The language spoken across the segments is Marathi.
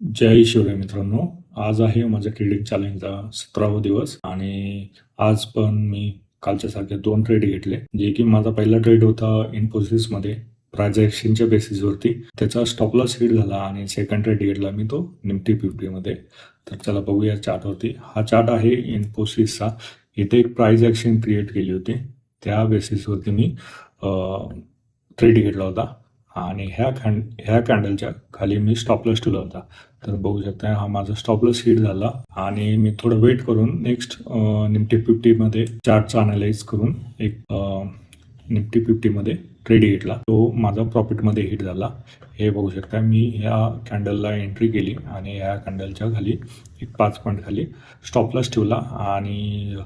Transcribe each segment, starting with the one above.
जय शिवराय मित्रांनो. आज आहे माझ्या ट्रेडिंग चॅलेंजचा 17वा दिवस आणि आज पण मी कालच्या सारखे 2 ट्रेड घेतले. जे की माझा पहिला ट्रेड होता इन्फोसिसमध्ये प्राइस एक्सचेंजच्या बेसिसवरती. त्याचा स्टॉप लॉस हिट झाला आणि सेकंड ट्रेड घेतला मी तो निफ्टी 50मध्ये. तर चला बघूया चार्टवरती. हा चार्ट आहे इन्फोसिसचा. इथे एक प्राइस एक्सचेंज क्रिएट केली होती. त्या बेसिसवरती मी ट्रेड घेतला होता आणि ह्या कॅन्डलच्या खाली मी स्टॉप लॉस ठेवला होता. तर बघू शकता हा माझा स्टॉप लॉस हिट झाला आणि मी थोडं वेट करून नेक्स्ट निफ्टी 50मध्ये चार्टचा अनालाइज करून एक निफ्टी 50मध्ये ट्रेड घेतला. तो माझा प्रॉफिटमध्ये हिट झाला. हे बघू शकता मी ह्या कॅन्डलला एंट्री केली आणि ह्या कॅन्डलच्या खाली एक 5 पॉईंट खाली स्टॉप लॉस ठेवला आणि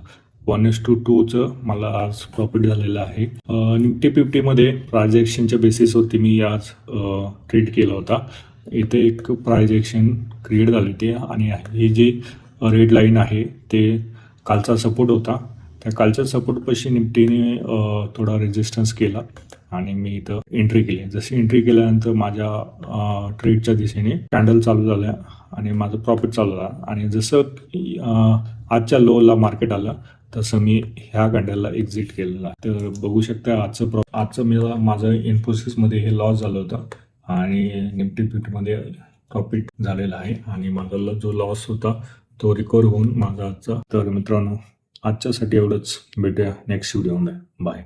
1:2चं मला आज प्रॉफिट झालेलं आहे. निफ्टी 50मध्ये प्राइस एक्सचेंजच्या बेसिसवरती मी आज ट्रेड केला होता. इथे एक प्राइस एक्सचेंज क्रिएट झाली होती आणि ही जी रेड लाईन आहे ते कालचा सपोर्ट होता. त्या कालच्या सपोर्टपाशी निफ्टीने थोडा रेजिस्टन्स केला आणि मी इथं एंट्री केली. जशी एंट्री केल्यानंतर माझ्या ट्रेडच्या दिशेने कॅन्डल चालू झाल्या आणि माझं प्रॉफिट चालू झाला आणि जसं आजच्या लोला मार्केट आलं तसं मी ह्या कॅन्डलला एक्झिट केलेला. तर बघू शकता आजचं माझं इन्फोसिसमध्ये हे लॉस झालं होतं आणि निफ्टी 50मध्ये प्रॉफिट झालेला आहे आणि माझा जो लॉस होता तो रिकवर होऊन माझा आजचा. तर मित्रांनो आजच्यासाठी एवढंच. भेटूया नेक्स्ट व्हिडिओमध्ये. बाय.